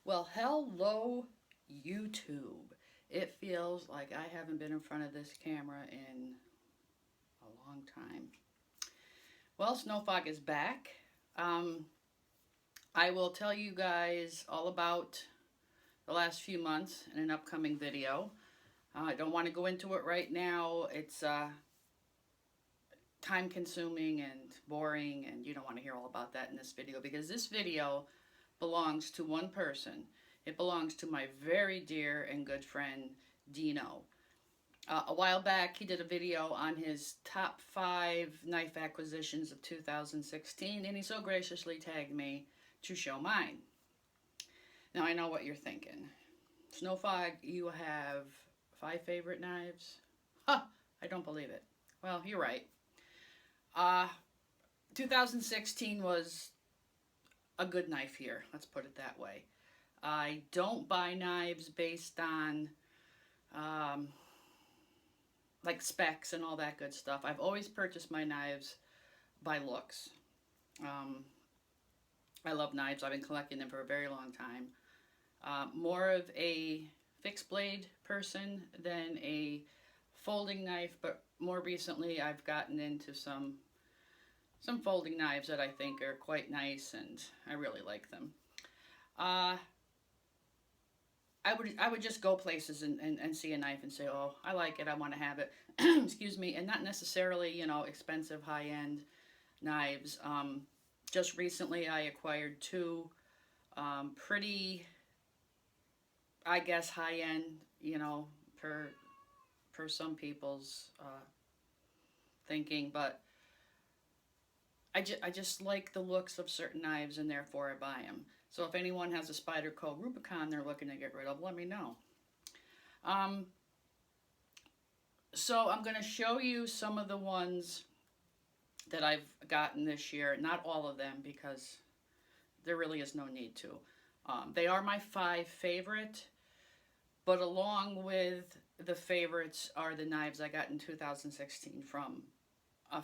Well, hello, YouTube. It feels like I haven't been in front of this camera in a long time. Well, Snowfog is back. I will tell you guys all about the last few months in an upcoming video. I don't want to go into it right now. It's time consuming and boring, and you don't want to hear all about that in this video because this video belongs to one person. It belongs to my very dear and good friend, Dino. A while back, he did a video on his top 5 knife acquisitions of 2016, and he so graciously tagged me to show mine. Now, I know what you're thinking. Snowfog, you have 5 favorite knives? Ha! I don't believe it. Well, you're right. 2016 was a good knife year, let's put it that way. I don't buy knives based on like specs and all that good stuff. I've always purchased my knives by looks. I love knives. I've been collecting them for a very long time. More of a fixed blade person than a folding knife, but more recently I've gotten into some folding knives that I think are quite nice and I really like them. I would just go places and see a knife and say, oh, I like it, I want to have it. Excuse me, and not necessarily, you know, expensive high-end knives. Just recently I acquired 2 pretty, I guess, high-end, you know, per some people's thinking, but I just like the looks of certain knives and therefore I buy them. So if anyone has a Spyderco Rubicon they're looking to get rid of, let me know. So I'm going to show you some of the ones that I've gotten this year. Not all of them because there really is no need to. They are my 5 favorite, but along with the favorites are the knives I got in 2016 from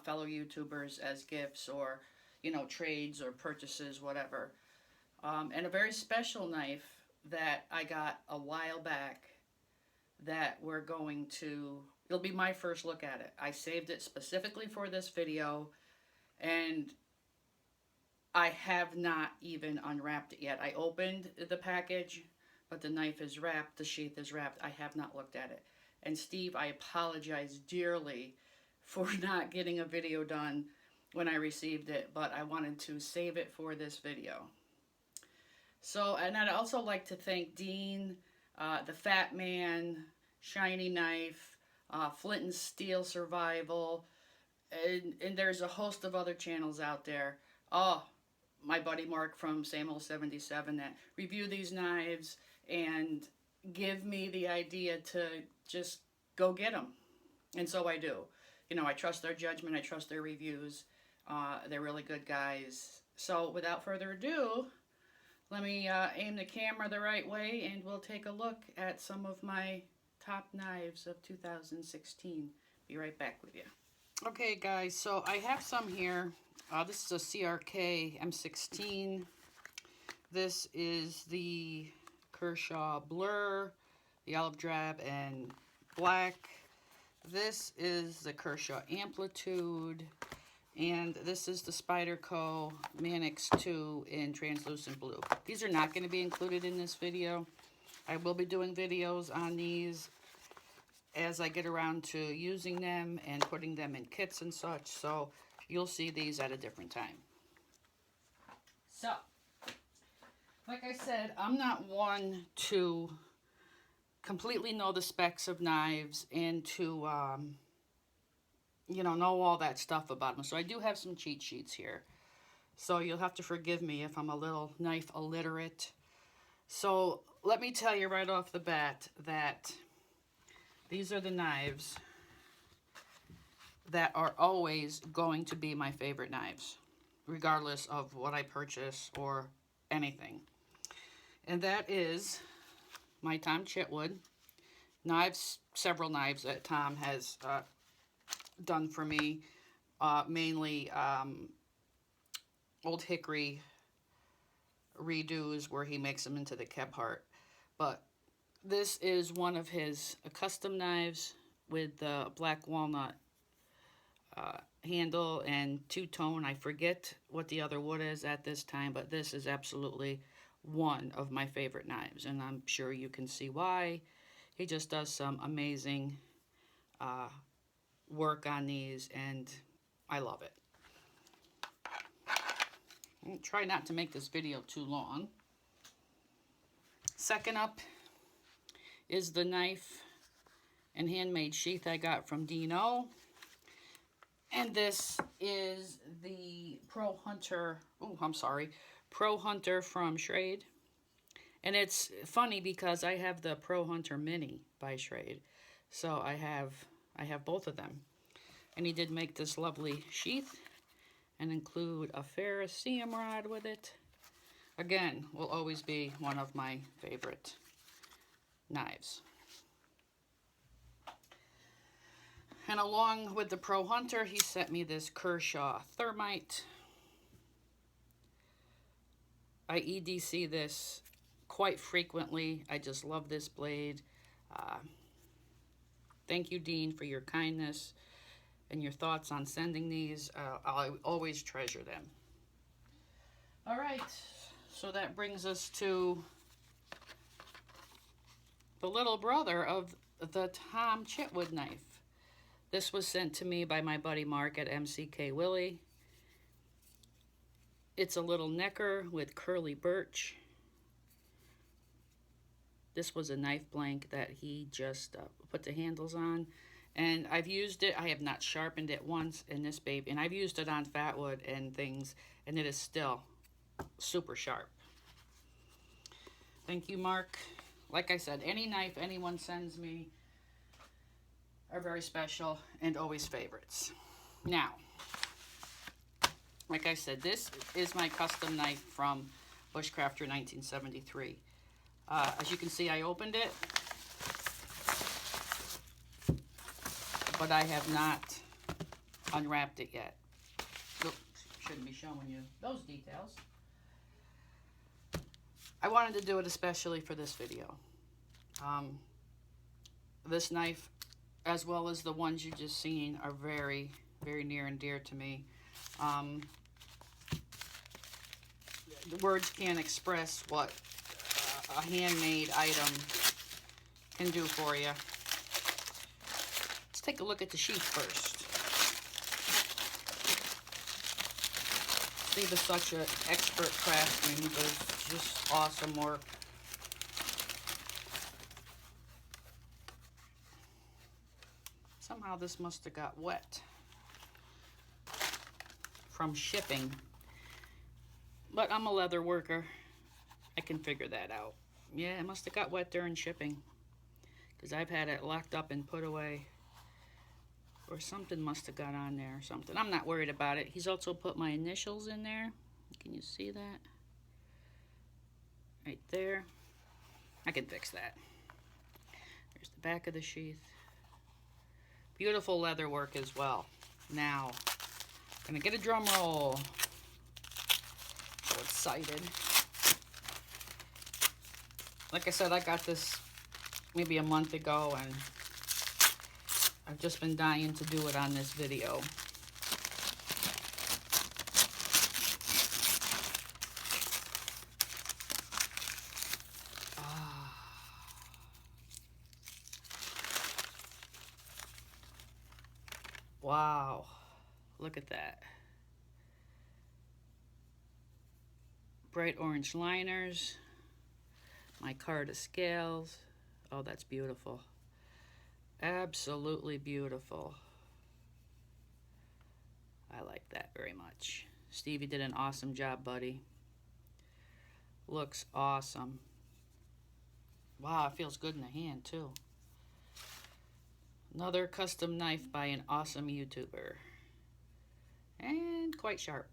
fellow YouTubers as gifts or, you know, trades or purchases, whatever. And a very special knife that I got a while back that we're going to, it'll be my first look at it. I saved it specifically for this video and I have not even unwrapped it yet. I opened the package, but the knife is wrapped, the sheath is wrapped. I have not looked at it. And Steve, I apologize dearly for not getting a video done when I received it, but I wanted to save it for this video. So, and I'd also like to thank Dean, the Fat Man, Shiny Knife, Flint and Steel Survival, and there's a host of other channels out there. Oh, my buddy Mark from Samuel77 that review these knives and give me the idea to just go get them. And so I do. You know, I trust their judgment. I trust their reviews. They're really good guys. So without further ado, let me aim the camera the right way and we'll take a look at some of my top knives of 2016. Be right back with you. Okay guys, so I have some here. This is a CRK M16. This is the Kershaw Blur, the olive drab and black. This is the Kershaw Amplitude. And this is the Spyderco Manix 2 in translucent blue. These are not going to be included in this video. I will be doing videos on these as I get around to using them and putting them in kits and such. So you'll see these at a different time. So, like I said, I'm not one to completely know the specs of knives and to, you know all that stuff about them. So I do have some cheat sheets here. So you'll have to forgive me if I'm a little knife illiterate. So let me tell you right off the bat that these are the knives that are always going to be my favorite knives, regardless of what I purchase or anything. And that is my Tom Chitwood knives, several knives that Tom has done for me, mainly Old Hickory redos where he makes them into the keb heart. But this is one of his custom knives with the black walnut handle and two-tone. I forget what the other wood is at this time, but this is absolutely one of my favorite knives, and I'm sure you can see why. He just does some amazing work on these, and I love it. I'll try not to make this video too long. Second up is the knife and handmade sheath I got from Dino. And this is the Pro Hunter from Schrade. And it's funny because I have the Pro Hunter Mini by Schrade. So I have both of them. And he did make this lovely sheath and include a ferrocerium rod with it. Again, will always be one of my favorite knives. And along with the Pro Hunter, he sent me this Kershaw Thermite. I EDC this quite frequently. I just love this blade. Thank you, Dean, for your kindness and your thoughts on sending these. I'll always treasure them. All right, so that brings us to the little brother of the Tom Chitwood knife. This was sent to me by my buddy Mark at MCK Willie. It's a little necker with curly birch. This was a knife blank that he just put the handles on. And I've used it. I have not sharpened it once in this baby. And I've used it on fatwood and things. And it is still super sharp. Thank you, Mark. Like I said, any knife anyone sends me are very special and always favorites. Now, like I said, this is my custom knife from BUSHCRAFTer1973. As you can see, I opened it, but I have not unwrapped it yet. Oops, shouldn't be showing you those details. I wanted to do it especially for this video. This knife, as well as the ones you just seen, are very, very near and dear to me. The words can't express what a handmade item can do for you. Let's take a look at the sheath first. Steve is such an expert craftsman. He does just awesome work. Somehow this must have got wet from shipping. But I'm a leather worker. I can figure that out. Yeah, it must have got wet during shipping, because I've had it locked up and put away. Or something must have got on there or something. I'm not worried about it. He's also put my initials in there. Can you see that? Right there. I can fix that. There's the back of the sheath. Beautiful leather work as well. Now, I'm gonna get a drum roll. So excited. Like I said, I got this maybe a month ago, and I've just been dying to do it on this video. Wow, look at that. Bright orange liners, my card of scales. Oh, that's beautiful. Absolutely beautiful. I like that very much. Stevie did an awesome job, buddy. Looks awesome. Wow, it feels good in the hand too. Another custom knife by an awesome YouTuber. And quite sharp.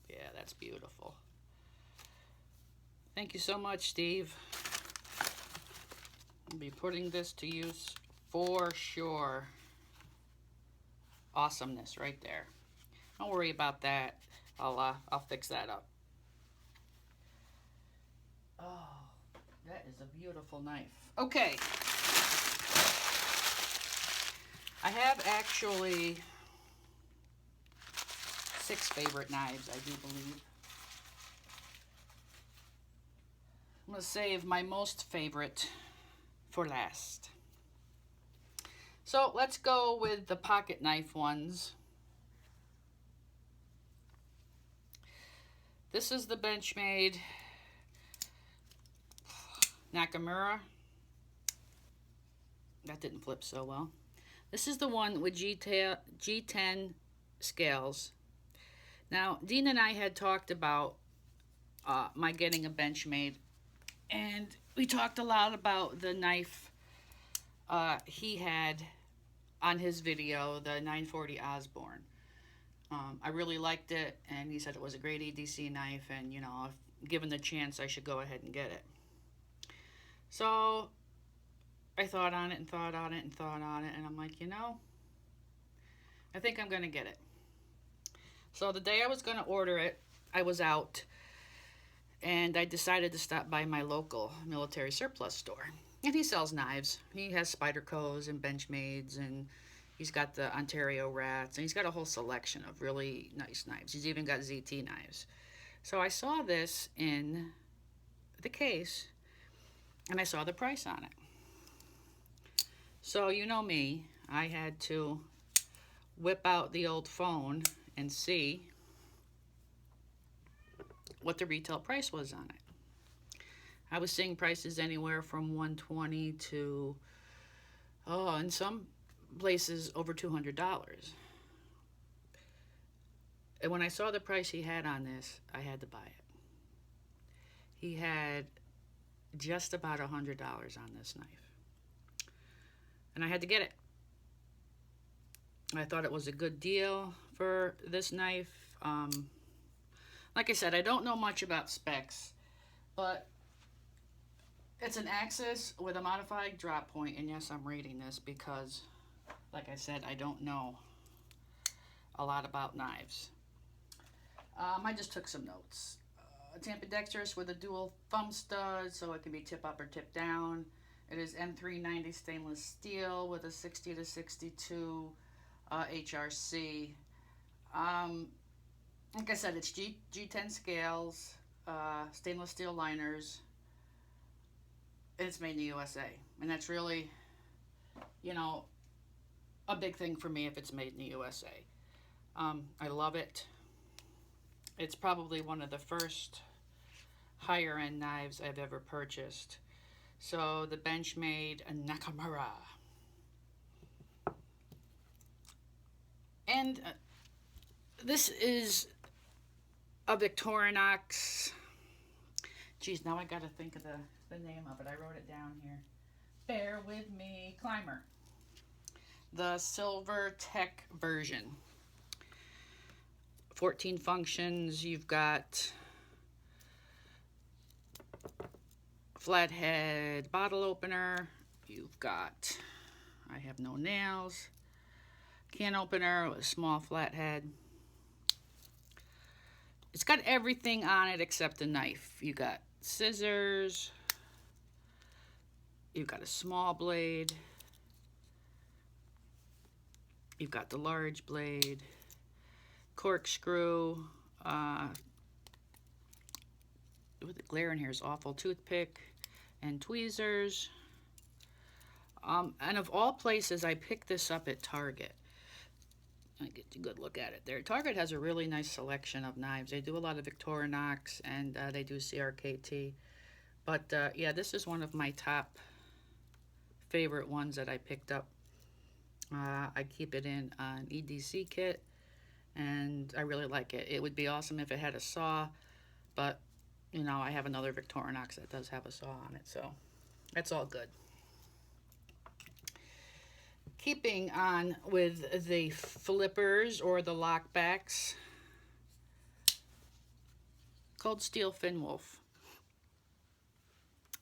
Yeah, that's beautiful. Thank you so much, Steve. I'll be putting this to use for sure. Awesomeness right there. Don't worry about that. I'll fix that up. Oh, that is a beautiful knife. Okay. I have actually 6 favorite knives, I do believe. I'm going to save my most favorite for last. So let's go with the pocket knife ones. This is the Benchmade Nakamura. That didn't flip so well. This is the one with G10 scales. Now, Dean and I had talked about my getting a Benchmade, and we talked a lot about the knife he had on his video, the 940 Osborne. I really liked it, and he said it was a great EDC knife, and you know, if given the chance, I should go ahead and get it. So I thought on it and thought on it and thought on it, and I'm like, you know, I think I'm gonna get it. So the day I was gonna order it, I was out, and I decided to stop by my local military surplus store. And he sells knives. He has Spydercos and Benchmades, and he's got the Ontario Rats, and he's got a whole selection of really nice knives. He's even got ZT knives. So I saw this in the case, and I saw the price on it. So you know me, I had to whip out the old phone and see what the retail price was on it. I was seeing prices anywhere from $120 to, oh, in some places over $200. And when I saw the price he had on this, I had to buy it. He had just about $100 on this knife, and I had to get it. I thought it was a good deal for this knife. Like I said, I don't know much about specs, but it's an Axis with a modified drop point, and yes, I'm reading this because, like I said, I don't know a lot about knives. I just took some notes. Ambidextrous with a dual thumb stud, so it can be tip up or tip down. It is M390 stainless steel with a 60 to 62 HRC. Like I said, it's G10 scales, stainless steel liners, and it's made in the USA. And that's really, you know, a big thing for me if it's made in the USA. I love it. It's probably one of the first higher end knives I've ever purchased. So the Benchmade Nakamura. And this is a Victorinox. Geez, now I gotta think of the name of it. I wrote it down here. Bear with me. Climber. The Silver Tech version. 14 functions. You've got flathead bottle opener. You've got, I have no nails, can opener with a small flathead. It's got everything on it except the knife. You got scissors. You've got a small blade. You've got the large blade. Corkscrew. The glare in here is awful. Toothpick and tweezers. And of all places, I picked this up at Target. I get a good look at it there. Target has a really nice selection of knives. They do a lot of Victorinox, and they do CRKT. But yeah, this is one of my top favorite ones that I picked up. I keep it in an EDC kit, and I really like it. It would be awesome if it had a saw, but you know, I have another Victorinox that does have a saw on it, so that's all good. Keeping on with the flippers or the lockbacks, Cold Steel Finwolf.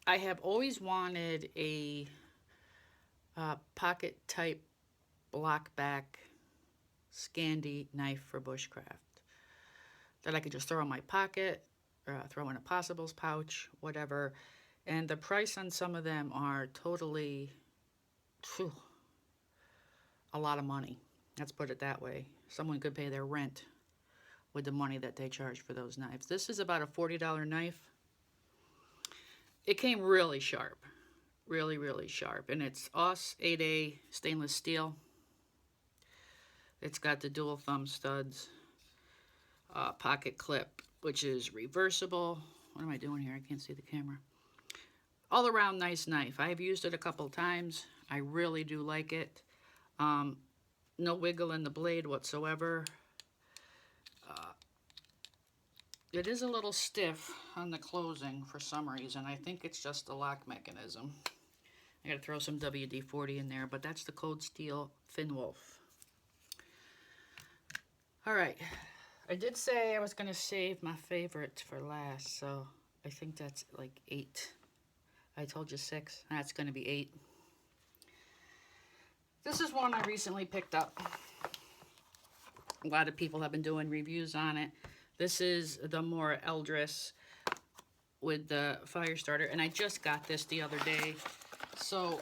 I have always wanted a pocket type lockback Scandi knife for bushcraft. that I could just throw in my pocket, throw in a possibles pouch, whatever. And the price on some of them are totally, phew, a lot of money. Let's put it that way. Someone could pay their rent with the money that they charge for those knives. This is about a $40 knife. It came really sharp. Really, really sharp. And it's AUS 8A stainless steel. It's got the dual thumb studs. Pocket clip, which is reversible. What am I doing here? I can't see the camera. All around nice knife. I've used it a couple times. I really do like it. No wiggle in the blade whatsoever. It is a little stiff on the closing for some reason. I think it's just the lock mechanism. I gotta throw some WD-40 in there, but that's the Cold Steel Finn Wolf. All right, I did say I was gonna save my favorite for last, so I think that's like 8. I told you 6, that's gonna be 8. This is one I recently picked up. A lot of people have been doing reviews on it. This is the more Eldris with the fire starter, and I just got this the other day, so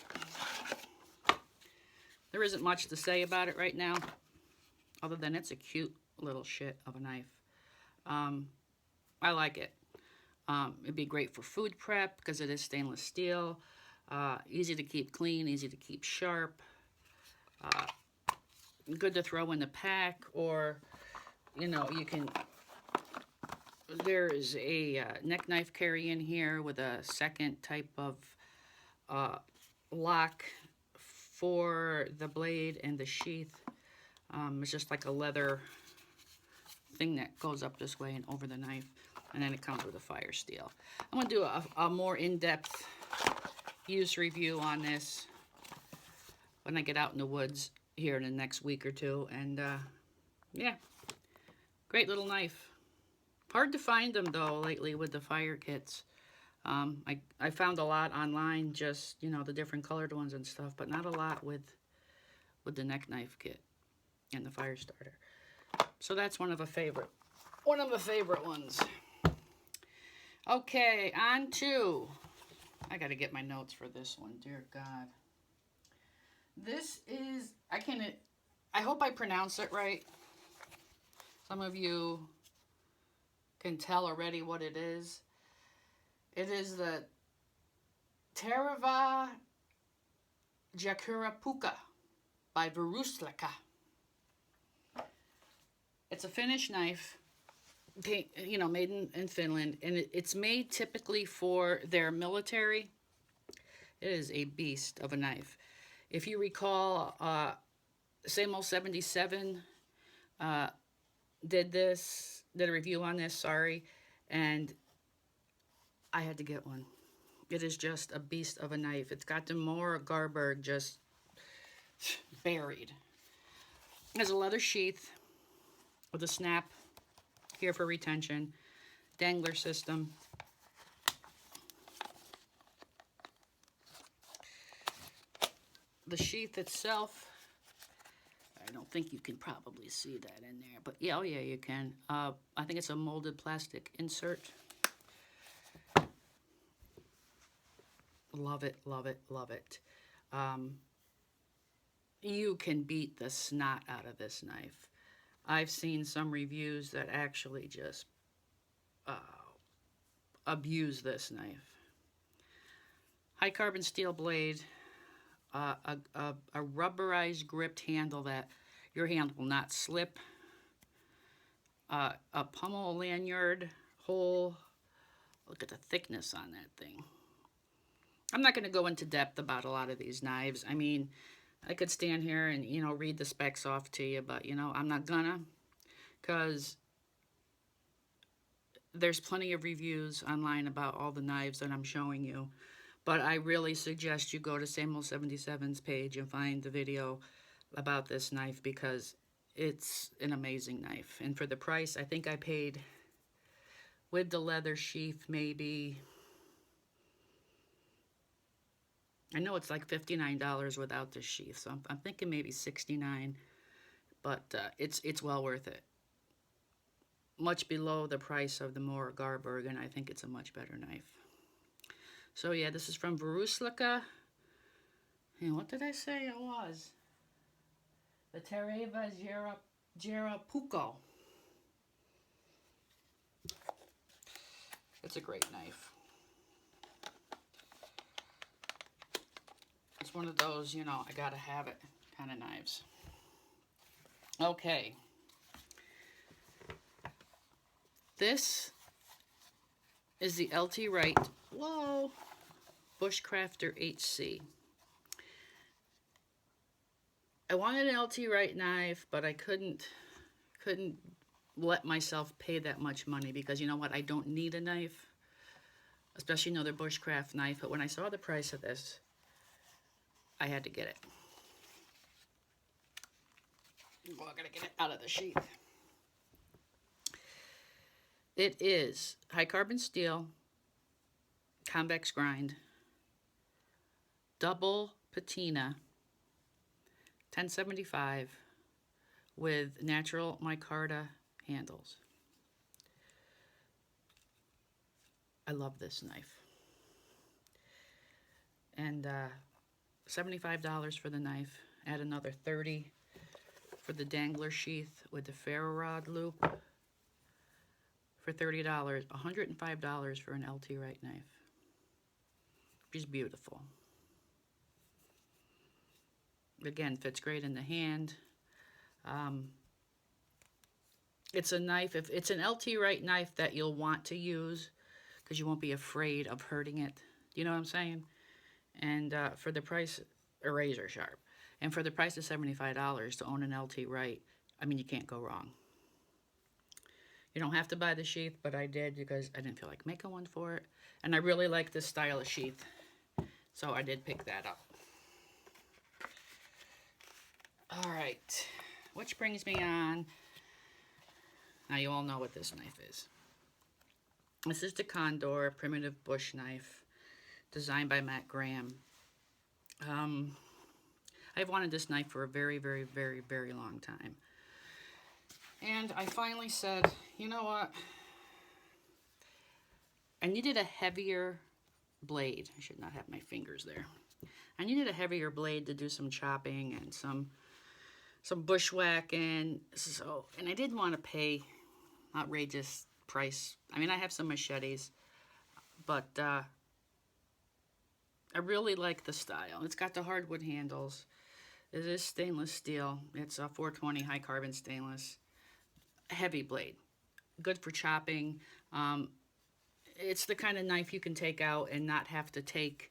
there isn't much to say about it right now, other than it's a cute little shit of a knife. I like it. It'd be great for food prep because it is stainless steel. Easy to keep clean, easy to keep sharp. Good to throw in the pack, or, you know, you can... There is a neck knife carry in here with a second type of lock for the blade and the sheath. It's just like a leather thing that goes up this way and over the knife, and then it comes with a fire steel. I'm going to do a more in-depth use review on this when I get out in the woods here in the next week or two, and yeah, great little knife. Hard to find them though lately with the fire kits. I found a lot online, just, you know, the different colored ones and stuff, but not a lot with the neck knife kit and the fire starter. So that's one of the favorite ones. Okay, on to, I gotta get my notes for this one, dear God. This is, I hope I pronounce it right. Some of you can tell already what it is. It is the Terava Jakurapuka by Bushcrafter. It's a Finnish knife, you know, made in Finland, and it's made typically for their military. It is a beast of a knife. If you recall, Same Old 77 did a review on this, sorry, and I had to get one. It is just a beast of a knife. It's got the Mora Garberg just buried. It has a leather sheath with a snap here for retention, dangler system. The sheath itself, I don't think you can probably see that in there, but yeah, oh yeah, you can. I think it's a molded plastic insert. Love it, love it, love it. You can beat the snot out of this knife. I've seen some reviews that actually just abuse this knife. High carbon steel blade, a rubberized gripped handle that your hand will not slip, a pommel lanyard hole. Look at the thickness on that thing. I'm not going to go into depth about a lot of these knives. I mean, I could stand here and, you know, read the specs off to you, but, you know, I'm not gonna, because there's plenty of reviews online about all the knives that I'm showing you. But I really suggest you go to Same Old 77's page and find the video about this knife, because it's an amazing knife. And for the price, I think I paid, with the leather sheath, maybe, I know it's like $59 without the sheath, so I'm thinking maybe $69, but it's well worth it. much below the price of the more Garberg, and I think it's a much better knife. So yeah, this is from BUSHCRAFTER. And what did I say it was? The Tereva Gerapuco. It's a great knife. It's one of those, you know, I gotta have it kind of knives. Okay. This is the LT Wright, whoa, Bushcrafter HC. I wanted an LT Wright knife, but I couldn't let myself pay that much money because, you know what, I don't need a knife, especially another bushcraft knife. But when I saw the price of this, I had to get it. Well, I gotta get it out of the sheath. It is high carbon steel, convex grind, double patina, 1075 with natural micarta handles. I love this knife. And $75 for the knife. Add another $30 for the dangler sheath with the ferro rod loop. For $30, $105 for an LT Wright knife. She's beautiful. Again, fits great in the hand. It's a knife, if it's an LT Wright knife that you'll want to use because you won't be afraid of hurting it. You know what I'm saying? And for the price, a razor sharp. And for the price of $75 to own an LT Wright, I mean, you can't go wrong. You don't have to buy the sheath, but I did because I didn't feel like making one for it. And I really like this style of sheath, so I did pick that up. All right, which brings me on. Now you all know what this knife is. This is the Condor Primitive Bush Knife, designed by Matt Graham. I've wanted this knife for a very, very, very, very long time. And I finally said, you know what? I needed a heavier blade. I should not have my fingers there. I needed a heavier blade to do some chopping and some bushwhacking. So, and I didn't want to pay outrageous price. I mean, I have some machetes, but I really like the style. It's got the hardwood handles. It is stainless steel. It's a 420 high carbon stainless. Heavy blade. Good for chopping. It's the kind of knife you can take out and not have to take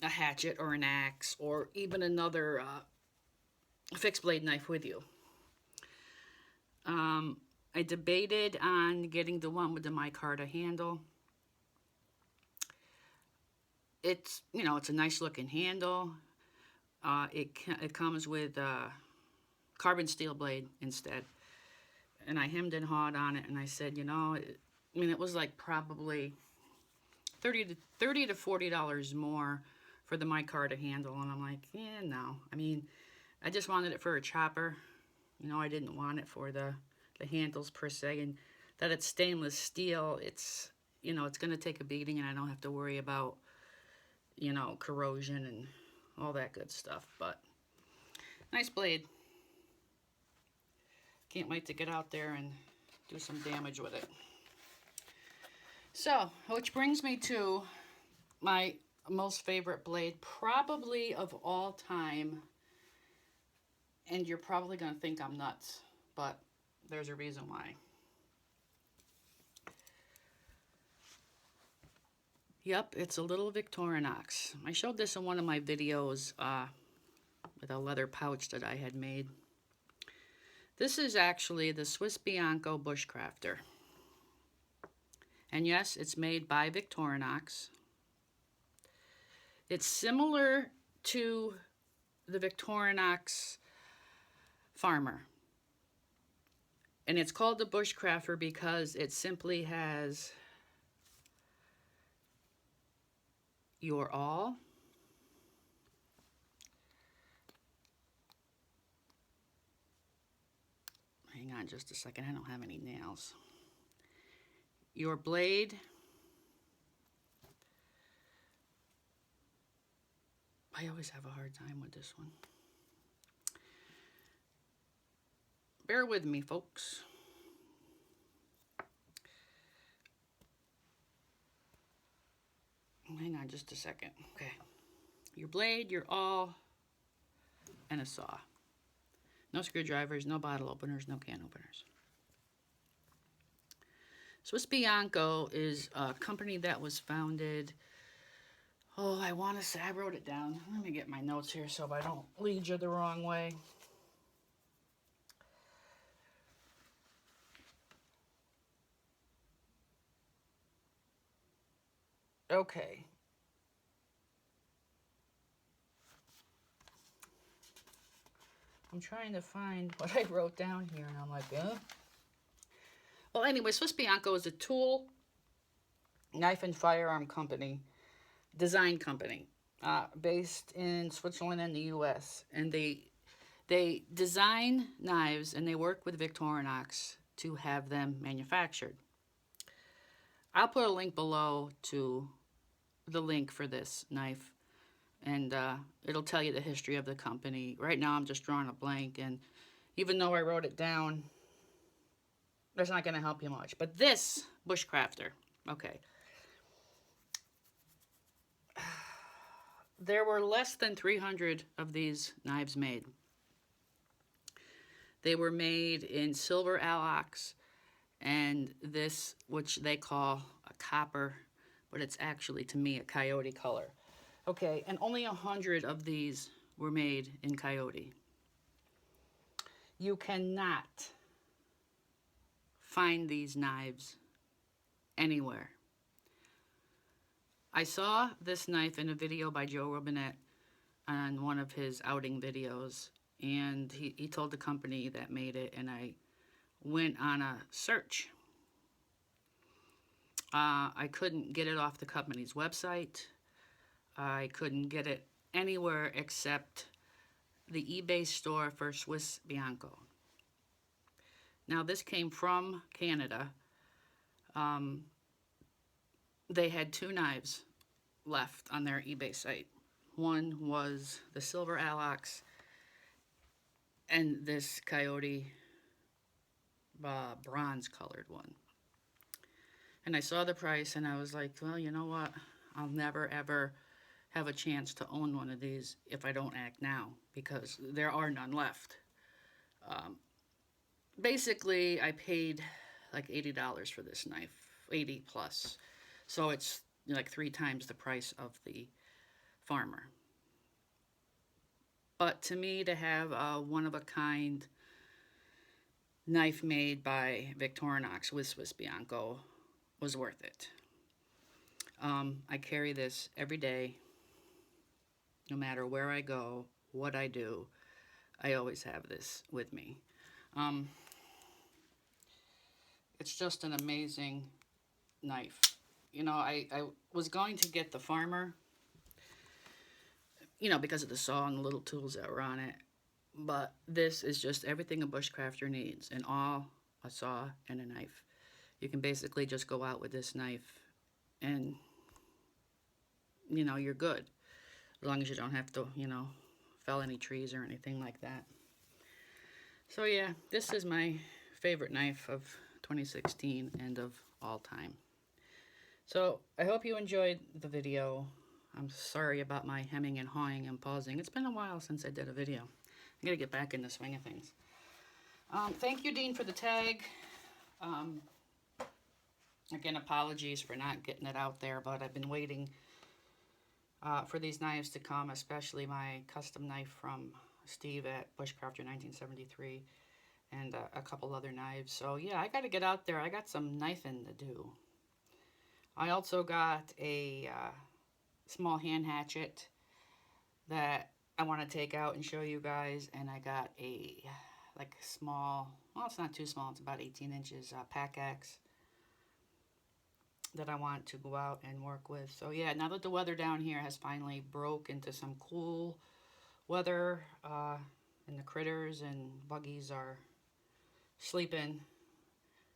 a hatchet or an axe or even another fixed blade knife with you. I debated on getting the one with the micarta handle. It's, you know, it's a nice looking handle. It comes with carbon steel blade instead. And I hemmed and hawed on it, and I said, you know, I mean, it was like probably $30 to $40 more for the micarta handle, and I'm like, yeah, no. I mean, I just wanted it for a chopper. You know, I didn't want it for the handles per se, and that it's stainless steel, it's, you know, it's going to take a beating, and I don't have to worry about, you know, corrosion and all that good stuff. But nice blade. Can't wait to get out there and do some damage with it. So, which brings me to my most favorite blade, probably of all time. And you're probably going to think I'm nuts, but there's a reason why. Yep, it's a little Victorinox. I showed this in one of my videos with a leather pouch that I had made. This is actually the Swiss Bianco Bushcrafter. And yes, it's made by Victorinox. It's similar to the Victorinox Farmer. And it's called the Bushcrafter because it simply has your awl, hang on just a second, I don't have any nails. your blade. I always have a hard time with this one. Bear with me, folks. Hang on just a second. Okay. Your blade, your awl, and a saw. No screwdrivers, no bottle openers, no can openers. Swiss Bianco is a company that was founded, oh, I want to say, I wrote it down. Let me get my notes here so I don't lead you the wrong way. Okay. I'm trying to find what I wrote down here, and I'm like, Well, anyway, Swiss Bianco is a tool, knife and firearm company, design company, based in Switzerland and the U.S. And they design knives, and they work with Victorinox to have them manufactured. I'll put a link below to the link for this knife, and it'll tell you the history of the company. Right now I'm just drawing a blank, and even though I wrote it down, that's not going to help you much. But this Bushcrafter, okay. There were less than 300 of these knives made. They were made in silver alox, and this, which they call a copper, but it's actually, to me, a coyote color. Okay, and only 100 of these were made in coyote. You cannot find these knives anywhere. I saw this knife in a video by Joe Robinette on one of his outing videos, and he told the company that made it, and I went on a search. I couldn't get it off the company's website. I couldn't get it anywhere except the eBay store for Swiss Bianco. Now, this came from Canada. They had two knives left on their eBay site. One was the silver alox and this coyote bronze colored one. And I saw the price, and I was like, well, you know what? I'll never ever have a chance to own one of these if I don't act now, because there are none left. Basically, I paid like $80 for this knife, 80 plus. So it's like 3 times the price of the farmer. But to me, to have a one-of-a-kind knife made by Victorinox with Swiss Bianco was worth it. I carry this every day, no matter where I go, what I do. I always have this with me. It's just an amazing knife. You know, I was going to get the farmer, you know, because of the saw and the little tools that were on it. But this is just everything a bushcrafter needs: an awl, a saw, and a knife. You can basically just go out with this knife and, you know, you're good. As long as you don't have to, you know, fell any trees or anything like that. So yeah, this is my favorite knife of 2016 and of all time. So I hope you enjoyed the video. I'm sorry about my hemming and hawing and pausing. It's been a while since I did a video. I gotta get back in the swing of things. Thank you, Dean, for the tag. Again, apologies for not getting it out there, but I've been waiting for these knives to come, especially my custom knife from Steve at BUSHCRAFTER1973 and a couple other knives. So yeah, I got to get out there. I got some knifing to do. I also got a small hand hatchet that I want to take out and show you guys, and I got a like small, well, it's not too small, it's about 18 inches pack axe that I want to go out and work with. So yeah, now that the weather down here has finally broke into some cool weather, and the critters and buggies are sleeping,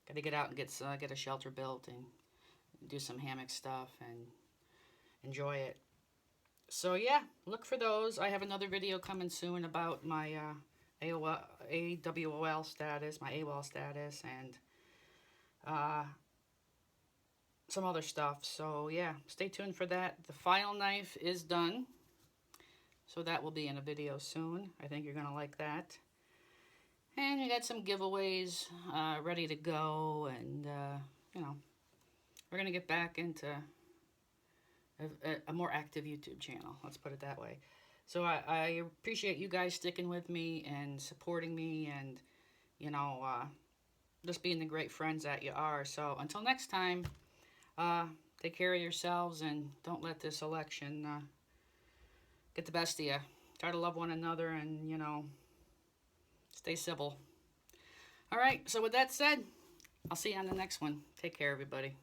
Got to get out and get a shelter built and do some hammock stuff and enjoy it. So yeah, look for those. I have another video coming soon about my AWOL status, my AWOL status, and some other stuff. So yeah, stay tuned for that. The final knife is done, so that will be in a video soon. I think you're gonna like that. And we got some giveaways ready to go, and you know, we're gonna get back into a more active YouTube channel. Let's put it that way. So I appreciate you guys sticking with me and supporting me, and you know, just being the great friends that you are. So until next time, take care of yourselves and don't let this election get the best of you. Try to love one another and, you know, stay civil. All right, so with that said, I'll see you on the next one. Take care, everybody.